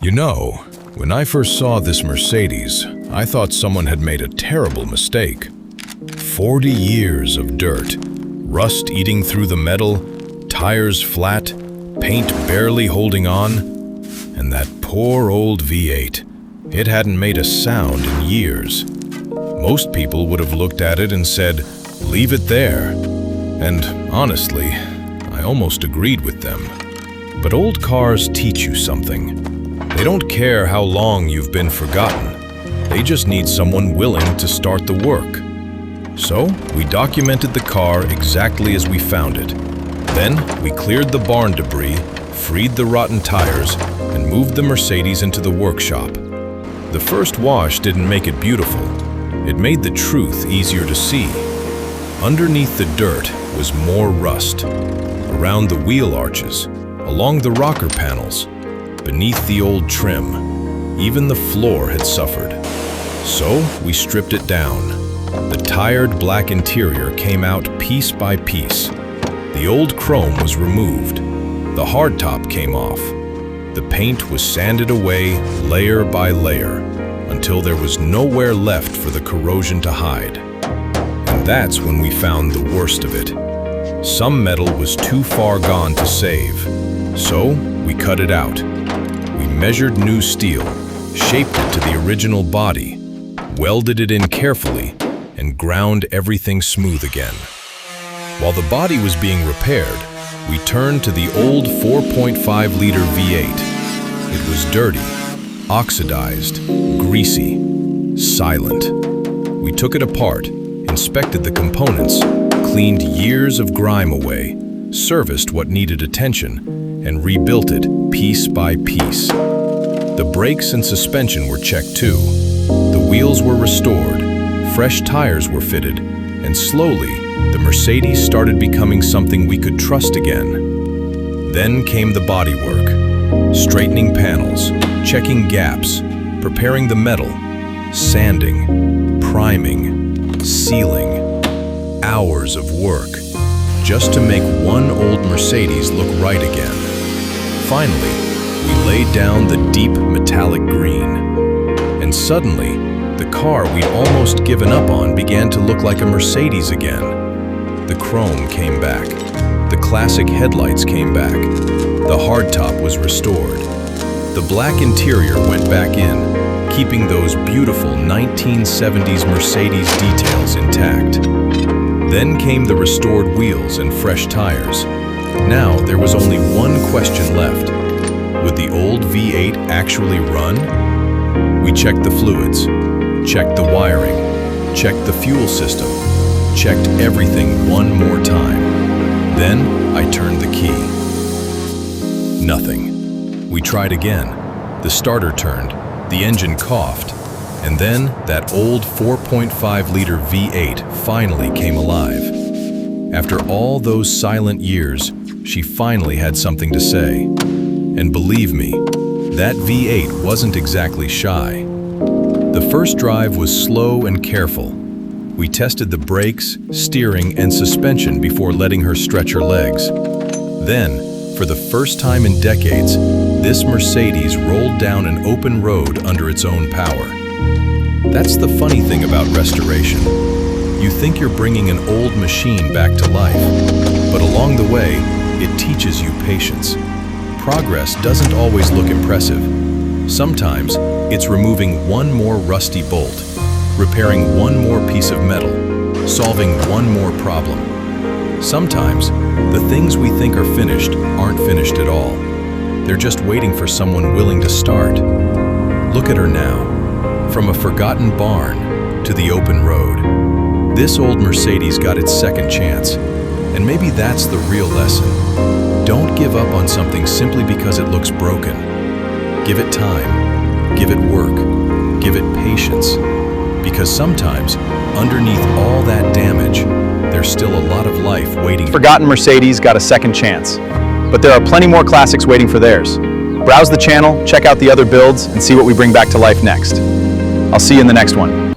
You know, when I first saw this Mercedes, I thought someone had made a terrible mistake. 40 years of dirt, rust eating through the metal, tires flat, paint barely holding on, and that poor old V8. It hadn't made a sound in years. Most people would have looked at it and said, "Leave it there." And honestly, I almost agreed with them. But old cars teach you something. They don't care how long you've been forgotten. They just need someone willing to start the work. So, we documented the car exactly as we found it. Then, we cleared the barn debris, freed the rotten tires, and moved the Mercedes into the workshop. The first wash didn't make it beautiful. It made the truth easier to see. Underneath the dirt was more rust. Around the wheel arches, along the rocker panels, beneath the old trim, even the floor had suffered. So we stripped it down. The tired black interior came out piece by piece. The old chrome was removed. The hardtop came off. The paint was sanded away layer by layer until there was nowhere left for the corrosion to hide. And that's when we found the worst of it. Some metal was too far gone to save, so we cut it out. We measured new steel, shaped it to the original body, welded it in carefully, and ground everything smooth again. While the body was being repaired, we turned to the old 4.5-liter V8. It was dirty, oxidized, greasy, silent. We took it apart, inspected the components, cleaned years of grime away, serviced what needed attention, and rebuilt it piece by piece. The brakes and suspension were checked too. The wheels were restored, fresh tires were fitted, and slowly, the Mercedes started becoming something we could trust again. Then came the bodywork, straightening panels, checking gaps, preparing the metal, sanding, priming, sealing. Hours of work, just to make one old Mercedes look right again. Finally, we laid down the deep metallic green. And suddenly, the car we'd almost given up on began to look like a Mercedes again. The chrome came back. The classic headlights came back. The hardtop was restored. The black interior went back in, keeping those beautiful 1970s Mercedes details intact. Then came the restored wheels and fresh tires. Now there was only one question left. Would the old V8 actually run? We checked the fluids, checked the wiring, checked the fuel system, checked everything one more time. Then I turned the key. Nothing. We tried again. The starter turned, the engine coughed, and then that old 4.5-liter V8 finally came alive. After all those silent years, she finally had something to say. And believe me, that V8 wasn't exactly shy. The first drive was slow and careful. We tested the brakes, steering, and suspension before letting her stretch her legs. Then, for the first time in decades, this Mercedes rolled down an open road under its own power. That's the funny thing about restoration. You think you're bringing an old machine back to life, but along the way, it teaches you patience. Progress doesn't always look impressive. Sometimes, it's removing one more rusty bolt, repairing one more piece of metal, solving one more problem. Sometimes, the things we think are finished aren't finished at all. They're just waiting for someone willing to start. Look at her now. From a forgotten barn to the open road. This old Mercedes got its second chance, and maybe that's the real lesson. Don't give up on something simply because it looks broken. Give it time, give it work, give it patience, because sometimes, underneath all that damage, there's still a lot of life waiting. Forgotten Mercedes got a second chance, but there are plenty more classics waiting for theirs. Browse the channel, check out the other builds, and see what we bring back to life next. I'll see you in the next one.